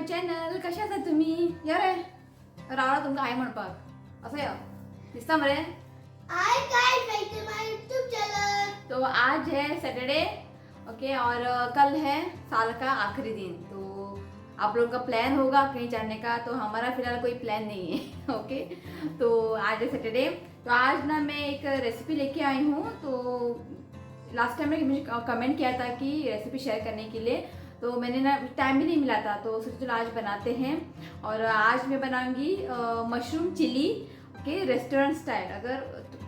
Channel. कशा आहात तुम्ही? या रे रावळा तुमका हाय म्हणपाक असं या दिसता मरे. Hi guys, welcome to my YouTube channel. तो आज है सैटरडे, ओके, और कल है साल का आखिरी दिन. तो आप लोगों का प्लान होगा कहीं जाने का, तो हमारा फिलहाल कोई प्लान नहीं है. ओके, तो आज है सैटरडे. तो आज ना मैं एक रेसिपी लेके आई हूँ. तो लास्ट टाइम ने मुझे कमेंट किया था कि रेसिपी शेयर करने के लिए, तो मैंने ना टाइम भी नहीं मिला था, तो सोचा चलो आज बनाते हैं. और आज मैं बनाऊंगी mushroom chilli, okay, restaurant style. अगर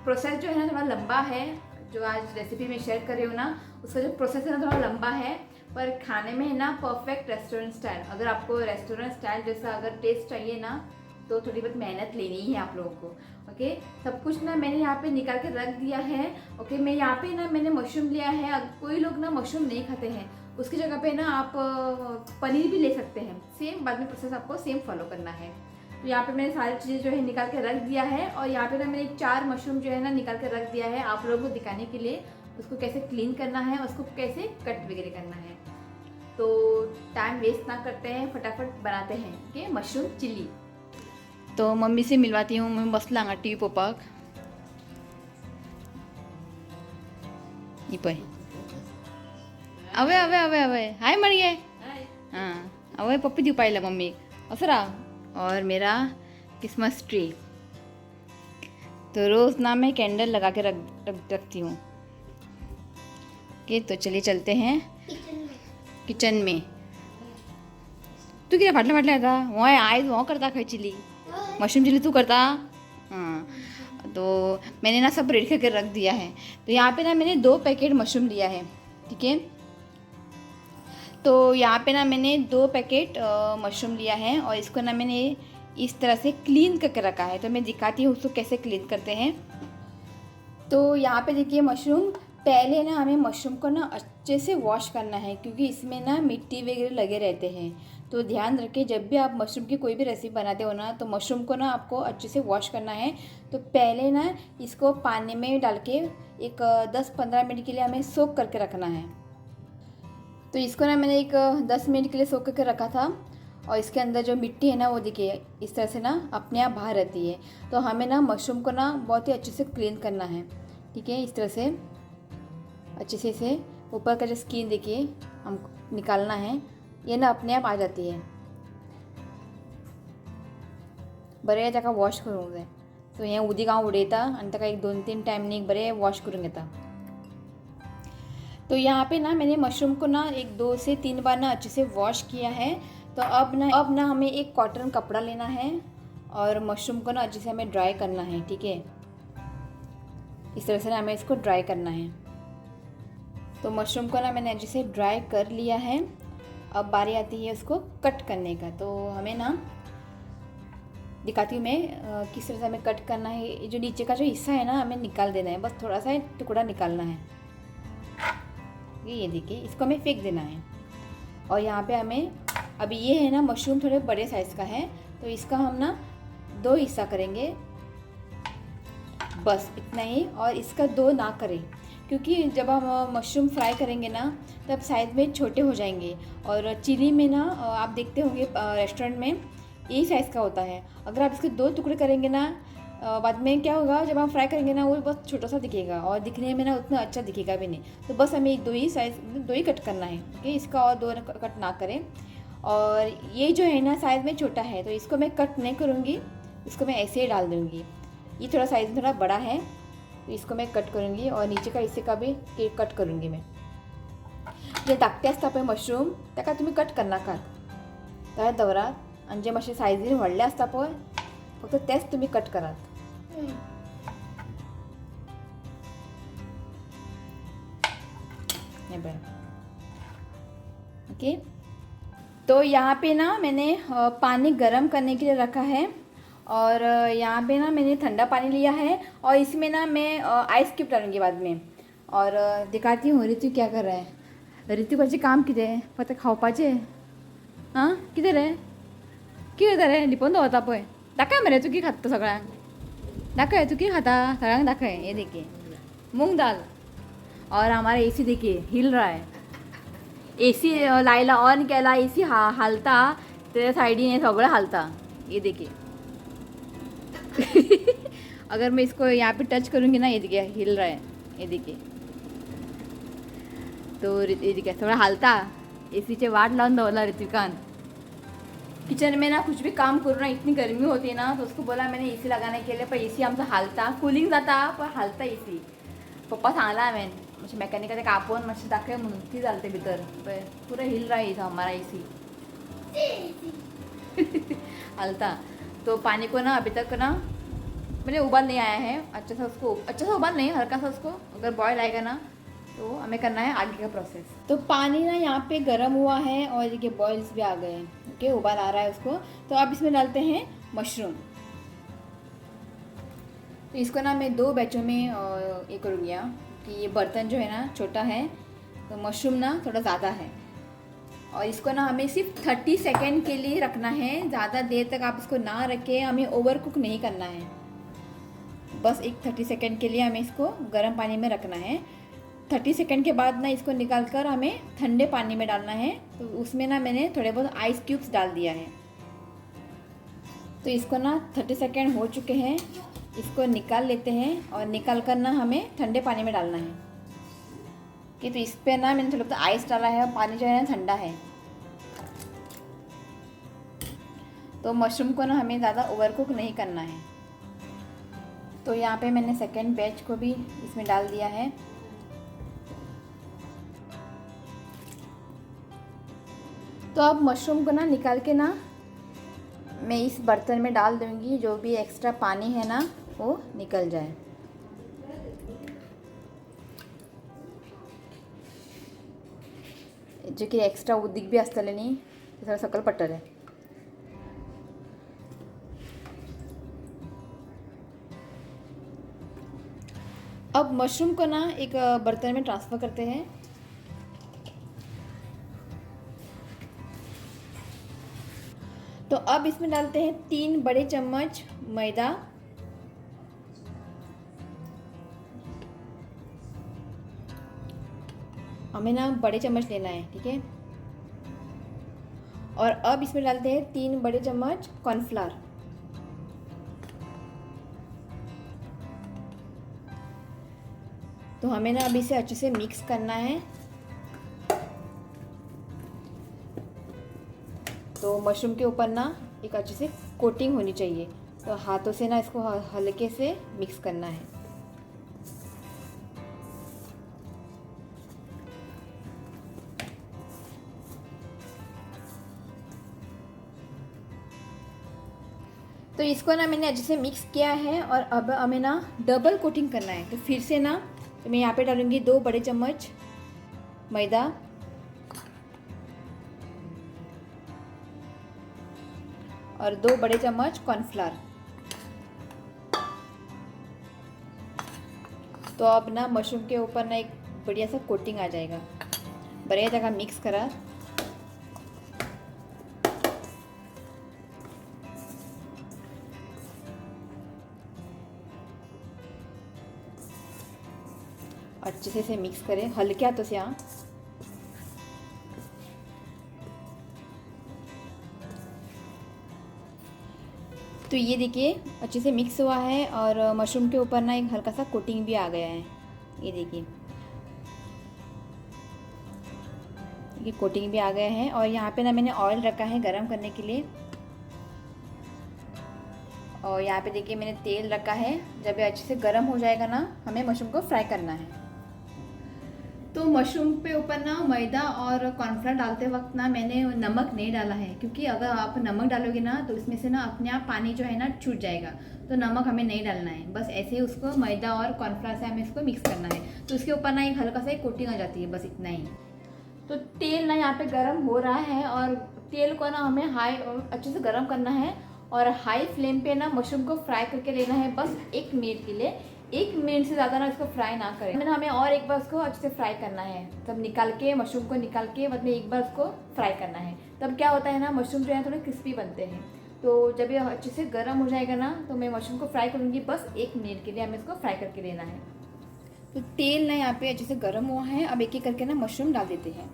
प्रोसेस जो है ना थोड़ा लंबा है, जो आज रेसिपी में शेयर कर रही हूँ ना, उसका जो प्रोसेस है ना थोड़ा लंबा है, पर खाने में है ना परफेक्ट रेस्टोरेंट स्टाइल. अगर आपको रेस्टोरेंट स्टाइल जैसा अगर टेस्ट चाहिए ना, तो थोड़ी बहुत मेहनत लेनी है आप लोगों को. ओके, सब कुछ ना मैंने यहाँ पे निकाल के रख दिया है. ओके, मैं यहाँ पे ना मैंने मशरूम लिया है. अगर कोई लोग ना मशरूम नहीं खाते हैं, उसकी जगह पे ना आप पनीर भी ले सकते हैं. सेम बाद में प्रोसेस आपको सेम फॉलो करना है. तो यहाँ पे मैंने सारी चीज़ें जो है निकाल के रख दिया है. और यहाँ पे ना मैंने 4 मशरूम जो है ना निकाल के रख दिया है आप लोगों को दिखाने के लिए, उसको कैसे क्लीन करना है, उसको कैसे कट वगैरह करना है. तो टाइम वेस्ट ना करते हैं, फटाफट बनाते हैं. Okay, mushroom chilli. तो मम्मी से मिलवाती हूँ. मम्मी बसला हांगा टी व्ही पळोवपाक. ही पळय. आवय आवय आवय आवय हाय मळये. हाँ, आवय पप्पी दिवपा आयला मम्मी. असं राह. और मेरा क्रिसमस ट्री. तो रोज़ ना मैं कैंडल लगा के रखती हूँ. ओके, तो चलिए चलते हैं किचन में. तू किती फाटल्या फाटल्या येता? वय आयज वो करता खंय चिली, मशरूम चिली तू करता. हाँ, तो मैंने ना सब रेडी करके रख दिया है. तो यहाँ पे ना मैंने 2 पैकेट मशरूम लिया है. ठीक है, तो यहाँ पे ना मैंने 2 पैकेट मशरूम लिया है, और इसको ना मैंने इस तरह से क्लीन करके रखा है. तो मैं दिखाती हूँ उसको कैसे क्लीन करते हैं. तो यहाँ पे देखिए मशरूम. पहले ना हमें मशरूम को ना अच्छे से वॉश करना है, क्योंकि इसमें ना मिट्टी वगैरह लगे रहते हैं. तो ध्यान रखें, जब भी आप मशरूम की कोई भी रेसिपी बनाते हो ना, तो मशरूम को ना आपको अच्छे से वॉश करना है. तो पहले ना इसको पानी में डाल के एक 10-15 मिनट के लिए हमें सोक करके रखना है. तो इसको ना मैंने एक 10 मिनट के लिए सोक करके रखा था. और इसके अंदर जो मिट्टी है ना, वो देखिए इस तरह से ना अपने आप बाहर रहती है. तो हमें ना मशरूम को ना बहुत ही अच्छे से क्लीन करना है. ठीक है, इस तरह से अच्छे से इसे ऊपर का जो स्किन देखिए हम निकालना है. ये ना अपने आप आ जाती है. बरें ताका वॉश करूंक जाय. सो हें उदीक हांव उडयता आनी ताका एक 2-3 टायमांनी एक बरें वॉश करून घेता. तो यहाँ पे ना मैंने मशरूम को ना एक 2 से 3 बार ना अच्छे से वॉश किया है. तो अब ना हमें एक कॉटन कपड़ा लेना है, और मशरूम को ना अच्छे से हमें ड्राई करना है. ठीक है, इस तरह से ना हमें इसको ड्राई करना है. तो मशरूम को ना मैंने अच्छे से ड्राई कर लिया है. अब बारी आती है उसको कट करने का. तो हमें ना दिखाती हूँ मैं किस तरह से हमें कट करना है. ये जो नीचे का जो हिस्सा है ना हमें निकाल देना है, बस थोड़ा सा टुकड़ा निकालना है. ये देखिए, इसको हमें फेंक देना है. और यहाँ पे हमें अभी ये है ना मशरूम थोड़े बड़े साइज़ का है, तो इसका हम ना 2 हिस्सा करेंगे, बस इतना ही. और इसका 2 ना करें, क्योंकि जब हम मशरूम फ्राई करेंगे ना तब साइज़ में छोटे हो जाएंगे. और चिली में ना आप देखते होंगे रेस्टोरेंट में यही साइज़ का होता है. अगर आप इसके 2 टुकड़े करेंगे ना, बाद में क्या होगा, जब हम फ्राई करेंगे ना वो बहुत छोटा सा दिखेगा, और दिखने में ना उतना अच्छा दिखेगा भी नहीं. तो बस हमें 2 ही साइज़ 2 ही कट करना है. ओके, इसका और 2 कट ना करें. और ये जो है ना साइज़ में छोटा है, तो इसको मैं कट नहीं करूँगी, इसको मैं ऐसे ही डाल दूँगी. ये थोड़ा साइज़ में थोड़ा बड़ा है, तो इसको मैं कट करूँगी, और नीचे का हिस्से का भी कट करूँगी मैं. जे धाकटे आसता पळय मशरूम, ताका तुमी कट करनाकात, तळ्यात दवरात. आनी जे मातशे सायझीन व्हडले आसता पळय, फक्त तेच तुमी कट करात. हे पळय. ओके, तो यहाँ पे ना मैंने पानी गर्म करने के लिए रखा है. और यहाँ पे ना मैंने ठंडा पानी लिया है, और इसमें ना मैं आइस क्यूब डालूंगी बाद में. और दिखाती हूँ ऋतु क्या कर रहा है. ऋतु पाचे काम कितें फक्त खावपाचें. आं कितें रे, कितें करता रे, लिपोवन दवरता पळय. दाखय मरे तू कितें खाता सगळ्यांक. दाखय तू कितें खाता सगळ्यांक दाखय. ये देखिए मूंग दाल. और हमारा एसी देखिए हिल रहा है. एसी लायला ऑन केला, एसी हालता तेऱ्या साइडीने सगळं हालता, ये देखिए। अगर मैं इसको यहाँ पे टच करूँगी ना, ये देखिए हिल रहा है, ये देखिए। तो ये देखिए थोड़ा हालता, एसीचे वाट लावून दवला ऋतिकान। किचन में ना कुछ भी काम करूँ ना, इतनी गर्मी होती है ना, तो उसको बोला मैंने एसी लगाने के लिए, पर एसी आमचा हालता, कूलिंग जाता पर हालता एसी। पप्पा सांगला हांवें मातशें मॅकॅनिकाचें कापोवन मातशें दाखय म्हणून, ती जालते भितर पळय पुरो हिल रहा है हमारा एसी। हालता। तो पानी को ना अभी तक ना मैंने उबाल नहीं आया है, अच्छा सा उबाल नहीं, हल्का सा उसको अगर बॉयल आएगा ना तो हमें करना है आगे का प्रोसेस। तो पानी ना यहाँ पे गर्म हुआ है और देखिए बॉयल्स भी आ गए हैं, ओके उबाल आ रहा है उसको। तो अब इसमें डालते हैं मशरूम। तो इसको ना मैं 2 बैचों में ये करूँगी कि ये बर्तन जो है ना छोटा है, तो मशरूम ना थोड़ा ज़्यादा है, और इसको ना हमें सिर्फ 30 सेकेंड के लिए रखना है। ज़्यादा देर तक आप इसको ना रखें, हमें ओवर कुक नहीं करना है, बस एक 30 सेकेंड के लिए हमें इसको गर्म पानी में रखना है। 30 सेकेंड के बाद ना इसको निकाल कर हमें ठंडे पानी में डालना है। तो उसमें ना मैंने थोड़े बहुत आइस क्यूब्स डाल दिया है। तो इसको ना 30 सेकेंड हो चुके हैं, इसको निकाल लेते हैं, और निकाल कर ना हमें ठंडे पानी में डालना है। कि तो इस पर ना मैंने थोड़ा बहुत आइस डाला है, और पानी जो है ना ठंडा है। तो मशरूम को ना हमें ज़्यादा ओवर कुक नहीं करना है। तो यहाँ पे मैंने सेकेंड बैच को भी इसमें डाल दिया है। तो अब मशरूम को ना निकाल के ना मैं इस बर्तन में डाल दूँगी, जो भी एक्स्ट्रा पानी है ना वो निकल जाए। जे की एक्स्ट्रा उदीक भी आसतलें न्ही, ते सगळें सकयल पडटलें। अब मशरूम को ना एक बर्तन में ट्रांसफ़र करते हैं। तो अब इसमें डालते हैं 3 बड़े चम्मच मैदा, हमें ना बड़े चम्मच लेना है, ठीक है। और अब इसमें डालते हैं 3 बड़े चम्मच कॉर्नफ्लावर। तो हमें ना अभी इसे अच्छे से मिक्स करना है। तो मशरूम के ऊपर ना एक अच्छे से कोटिंग होनी चाहिए, तो हाथों से ना इसको हल्के से मिक्स करना है। तो इसको ना मैंने अच्छे से मिक्स किया है, और अब हमें ना डबल कोटिंग करना है। तो फिर से ना तो मैं यहाँ पे डालूँगी 2 बड़े चम्मच मैदा, और 2 बड़े चम्मच कॉर्नफ्लावर। तो अब ना मशरूम के ऊपर ना एक बढ़िया सा कोटिंग आ जाएगा। बढ़िया जगह मिक्स करा। अच्छे से इसे मिक्स करें हल्के हाथों से। यहाँ तो ये देखिए अच्छे से मिक्स हुआ है, और मशरूम के ऊपर ना एक हल्का सा कोटिंग भी आ गया है। ये देखिए ये कोटिंग भी आ गया है। और यहाँ पे ना मैंने ऑयल रखा है गरम करने के लिए, और यहाँ पे देखिए मैंने तेल रखा है। जब ये अच्छे से गर्म हो जाएगा ना, हमें मशरूम को फ्राई करना है। तो मशरूम पे ऊपर ना मैदा और कॉर्नफ्लावर डालते वक्त ना मैंने नमक नहीं डाला है, क्योंकि अगर आप नमक डालोगे ना तो इसमें से ना अपने आप पानी जो है ना छूट जाएगा। तो नमक हमें नहीं डालना है, बस ऐसे ही उसको मैदा और कॉर्नफ्लावर से हमें इसको मिक्स करना है। तो उसके ऊपर ना एक हल्का सा एक कोटिंग आ जाती है, बस इतना ही। तो तेल ना यहाँ पे गर्म हो रहा है, और तेल को ना हमें हाई अच्छे से गर्म करना है, और हाई फ्लेम पे ना मशरूम को फ्राई करके लेना है, बस 1 मिनट के लिए। 1 मिनट से ज़्यादा ना इसको फ्राई ना करें। मैंने हमें और एक बार उसको अच्छे से फ्राई करना है, तब निकाल के मशरूम को निकाल के बाद में एक बार उसको फ्राई करना है। तब क्या होता है ना, मशरूम जो है थोड़े क्रिस्पी बनते हैं। तो जब ये अच्छे से गर्म हो जाएगा ना, तो मैं मशरूम को फ्राई करूँगी, बस 1 मिनट के लिए हमें इसको फ्राई करके लेना है। तो तेल ना यहाँ पे अच्छे से गर्म हुआ है। अब एक एक करके ना मशरूम डाल देते हैं।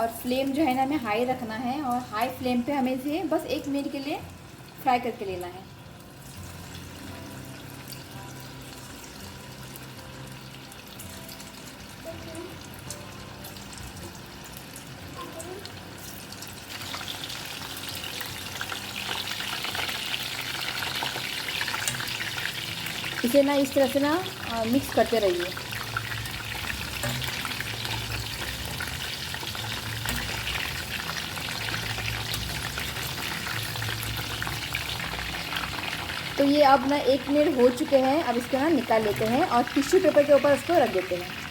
और फ्लेम जो है ना हमें हाई रखना है, और हाई फ्लेम पे हमें इसे बस 1 मिनट के लिए फ्राई करके लेना है। इसे ना इस तरह से ना मिक्स करते रहिए। तो ये अब ना 1 मिनट हो चुके हैं। अब इसको ना निकाल लेते हैं और टिश्यू पेपर के ऊपर इसको रख देते हैं।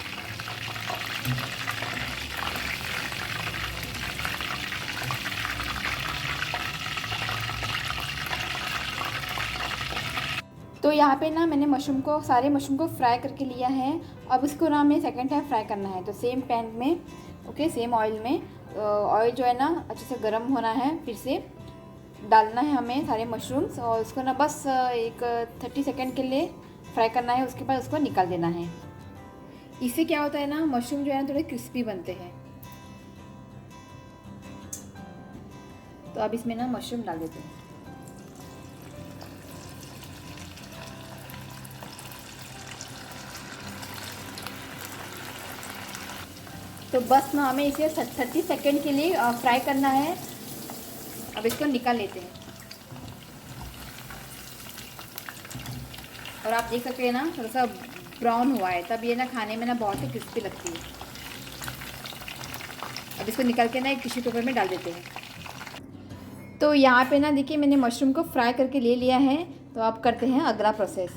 तो यहाँ पे ना मैंने सारे मशरूम को फ्राई करके लिया है। अब इसको ना हमें सेकेंड टाइम फ्राई करना है। तो सेम पैन में, ओके, सेम ऑयल में, ऑयल जो है ना अच्छे से गर्म होना है। फिर से डालना है हमें सारे मशरूम्स, और उसको ना बस एक 30 सेकेंड के लिए फ्राई करना है। उसके बाद उसको निकाल देना है। इससे क्या होता है ना, मशरूम जो है ना थोड़े क्रिस्पी बनते हैं। तो अब इसमें ना मशरूम डाल देते हैं। तो बस ना हमें इसे 30 सेकेंड के लिए फ्राई करना है। अब इसको निकाल लेते हैं। और आप देख सकते हैं ना थोड़ा सा ब्राउन हुआ है, तब ये ना खाने में ना बहुत ही क्रिस्पी लगती है। अब इसको निकाल के ना एक टिश्यू पेपर में डाल देते हैं। तो यहाँ पे ना देखिए मैंने मशरूम को फ्राई करके ले लिया है। तो अब करते हैं अगला प्रोसेस।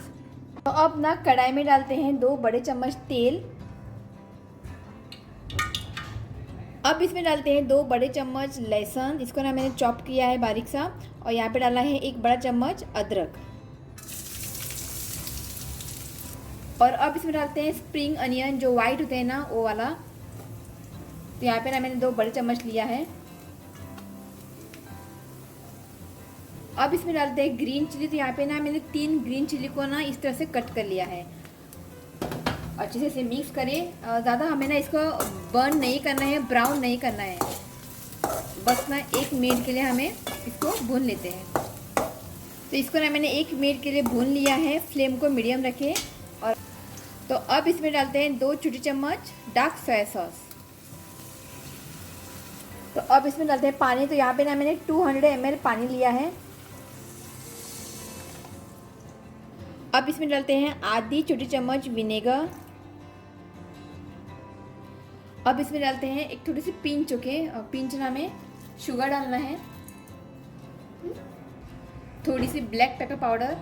तो अब ना कढ़ाई में डालते हैं 2 बड़े चम्मच तेल। अब इसमें डालते हैं 2 बड़े चम्मच लहसुन, इसको ना मैंने चॉप किया है बारीक सा। और यहाँ पे डाला है 1 बड़ा चम्मच अदरक। और अब इसमें डालते हैं स्प्रिंग अनियन, जो वाइट होते हैं ना वो वाला। तो यहाँ पे ना मैंने 2 बड़े चम्मच लिया है। अब इसमें डालते हैं ग्रीन चिली। तो यहाँ पे ना मैंने 3 ग्रीन चिली को ना इस तरह से कट कर लिया है। अच्छे से इसे मिक्स करें। ज़्यादा हमें ना इसको बर्न नहीं करना है, ब्राउन नहीं करना है। बस ना 1 मिनट के लिए हमें इसको भून लेते हैं। तो इसको ना मैंने 1 मिनट के लिए भून लिया है। फ्लेम को मीडियम रखें। और तो अब इसमें डालते हैं 2 छोटी चम्मच डार्क सोया सॉस। तो अब इसमें डालते हैं पानी। तो यहाँ पे ना मैंने 200 ml पानी लिया है। अब इसमें डालते हैं आधी छोटी चम्मच विनेगर। अब इसमें डालते हैं एक थोड़ी सी पिंच, ओके, पिंच ना में शुगर डालना है, थोड़ी सी ब्लैक पेपर पाउडर,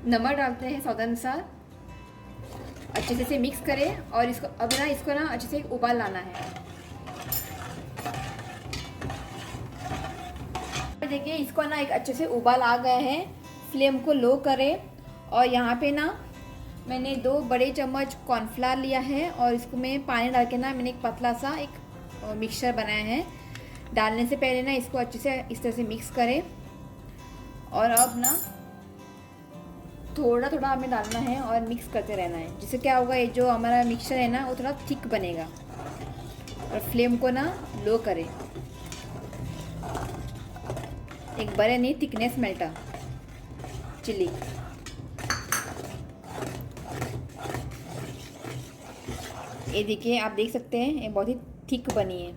नमक डालते हैं स्वाद अनुसार। अच्छे से इसे मिक्स करें और इसको अब ना अच्छे से उबाल लाना है। देखिए इसको ना एक अच्छे से उबाल आ गया है। फ्लेम को लो करें। और यहाँ पे ना मैंने 2 बड़े चम्मच कॉर्नफ्लावर लिया है, और इसको मैं पानी डाल के ना मैंने एक पतला सा एक मिक्सचर बनाया है। डालने से पहले ना इसको अच्छे से इस तरह से मिक्स करें। और अब ना थोड़ा थोड़ा हमें डालना है और मिक्स करते रहना है, जिससे क्या होगा, ये जो हमारा मिक्सचर है ना वो थोड़ा थिक बनेगा। और फ्लेम को ना लो करें। एक बड़े नहीं थिकनेस मेल्टा चिली। ये देखिए आप देख सकते हैं ये बहुत ही थिक बनी है।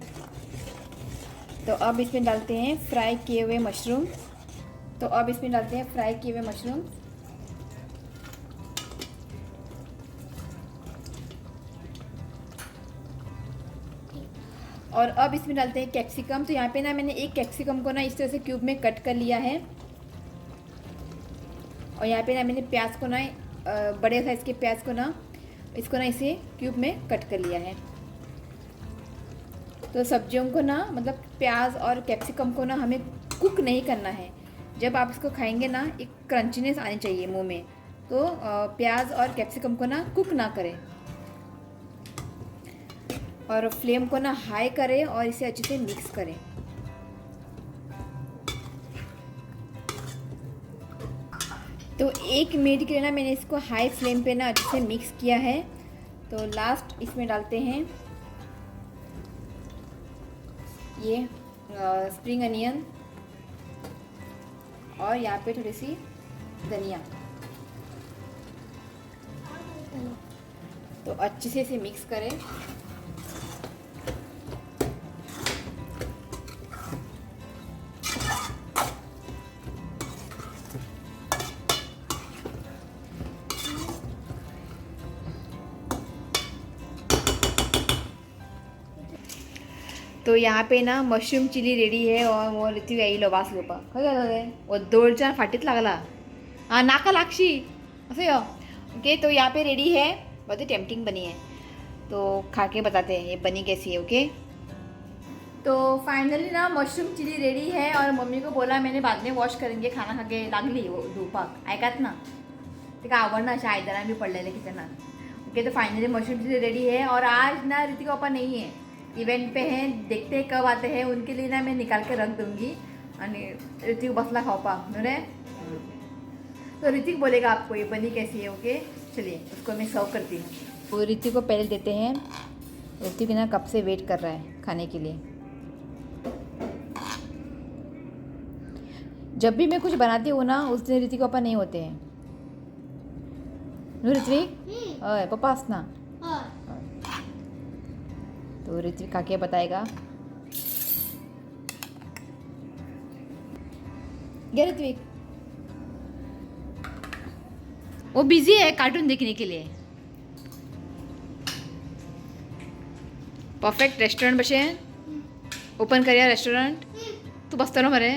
तो अब इसमें डालते हैं फ्राई किए हुए मशरूम। और अब इसमें डालते हैं कैप्सिकम। तो यहाँ पे ना मैंने एक कैप्सिकम को ना इस तरह से क्यूब में कट कर लिया है। और यहाँ पे ना मैंने प्याज को ना बड़े साइज़ के प्याज को ना इसको ना इसे क्यूब में कट कर लिया है। तो सब्जियों को ना मतलब प्याज और कैप्सिकम को ना हमें कुक नहीं करना है। जब आप इसको खाएंगे ना एक क्रंचीनेस आनी चाहिए मुंह में। तो प्याज और कैप्सिकम को ना कुक ना करें। और फ्लेम को ना हाई करें और इसे अच्छे से मिक्स करें। तो 1 मिनट के लिए ना मैंने इसको हाई फ्लेम पे ना अच्छे से मिक्स किया है। तो लास्ट इसमें डालते हैं ये स्प्रिंग अनियन और यहाँ पे थोड़ी सी धनिया। तो अच्छे से इसे मिक्स करें। तो यहाँ पे ना मशरूम चिली रेडी है और वो ऋतू येयलो वास घेवपाक खंय गेलो रे वो दोळच्यान फाटीत लागला हाँ नाका लागशी असं यो ओके। तो यहाँ पे रेडी है, बहुत ही टेम्पटिंग बनी है, तो खा के बताते हैं ये बनी कैसी है। ओके तो फाइनली ना मशरूम चिली रेडी है और मम्मी को बोला मैंने बाद में वॉश करेंगे खाना खा के लागली वो धुवपाक ऐकात ना ते का आवडना अशा आयदनां बी पडलेले किचनात। ओके तो फाइनली मशरूम चिली रेडी है और आज ना ऋतिका पापा नहीं है, इवेंट पे हैं, देखते हैं कब आते हैं, उनके लिए ना मैं निकाल के रख दूंगी और ऋतिक बसला खाओपा रे। तो ऋतिक बोलेगा आपको ये बनी कैसी है। ओके चलिए उसको मैं सर्व करती हूँ। तो ऋतिक को पहले देते हैं। ऋतिक ना कब से वेट कर रहा है खाने के लिए। जब भी मैं कुछ बनाती हूँ ना उस दिन ऋतिक पापा नहीं होते हैं। ऋत्विक ओए पापा हंसना। तो ऋत्विक खा के बताएगा। क्या ऋत्विक वो बिजी है कार्टून देखने के लिए। परफेक्ट रेस्टोरेंट बसे ओपन करूया रेस्टोरेंट तू बसतो ना मरे।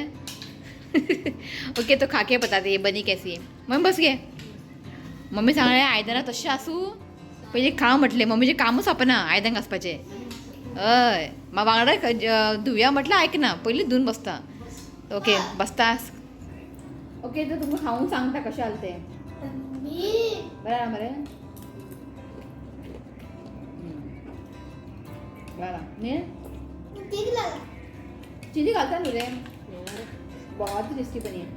ओके तो खा के बता दे ये बनी कैसी है। मम्मी बस घे मम्मी सांगले आयदनां तशें आसूं पयलीं खा म्हटलें मम्मीचें कामूच आपना आयदन घासपाचें हय वांगडा धुया म्हटल्यार आयकना पयलीं धुवन बसता। ओके बसता। ओके तो तुमकां खावून सांगता कशें जालें तें बरें मरे बरें न्ही चिली घालता न्हू रे बहुत ही टेस्टी बनी है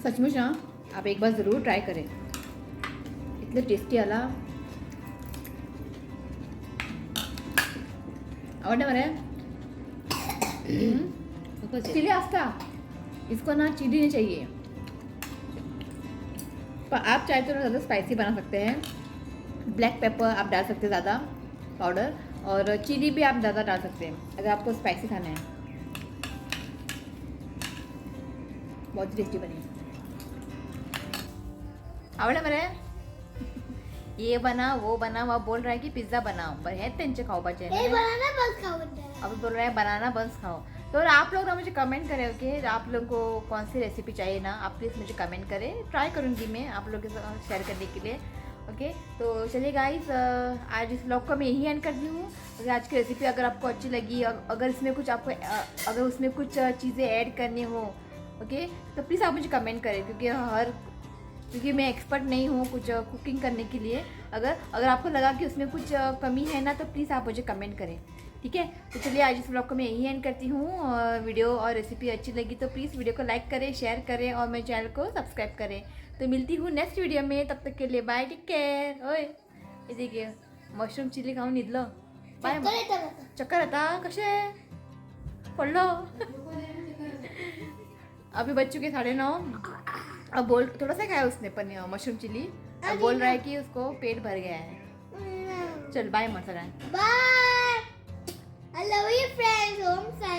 सचमुच ना आप एक बार ज़रूर ट्राई करें इतने टेस्टी आला आवडे मरे चिली आस्ता इसको ना चिली नहीं चाहिए पर आप चाहे तो ज़्यादा स्पाइसी बना सकते हैं। ब्लैक पेपर आप डाल सकते हैं ज़्यादा पाउडर और चिली भी आप ज़्यादा डाल सकते हैं अगर आपको स्पाइसी खाना है। बहुत टेस्टी बनी आवडे मरे ये बना वो बोल रहा है कि पिज्ज़ा बनाओ पर है त्यांचे खाओपाचे अब बोल रहा है बनाना बंस खाओ। तो आप लोग ना मुझे कमेंट करें। ओके आप लोगों को कौन सी रेसिपी चाहिए ना आप प्लीज़ मुझे कमेंट करें, ट्राई करूँगी मैं आप लोगों के साथ शेयर करने के लिए। ओके तो चलिए गाइस आज इस व्लॉग को मैं यही एंड करती हूँ। अगर आज की रेसिपी अगर आपको अच्छी लगी अगर इसमें कुछ आपको अगर उसमें कुछ चीज़ें ऐड करनी हो ओके तो प्लीज़ आप मुझे कमेंट करें क्योंकि मैं एक्सपर्ट नहीं हूँ कुछ कुकिंग करने के लिए। अगर आपको लगा कि उसमें कुछ कमी है ना तो प्लीज़ आप मुझे कमेंट करें ठीक है। तो चलिए आज इस व्लॉग को मैं यही एंड करती हूँ। वीडियो और रेसिपी अच्छी लगी तो प्लीज़ वीडियो को लाइक करें शेयर करें और मेरे चैनल को सब्सक्राइब करें। तो मिलती हूँ नेक्स्ट वीडियो में, तब तक के लिए बाय टेक केयर। ओए ये देखिए मशरूम चिली खाऊन निदलो बाय चक्कर आता कसे पडलो। अभी बच्चों के 9:30 अब बोल थोड़ा सा खाया उसने पर मशरूम चिली अब बोल रहा है कि उसको पेट भर गया है। चल बाय मत bye I love you friends home side.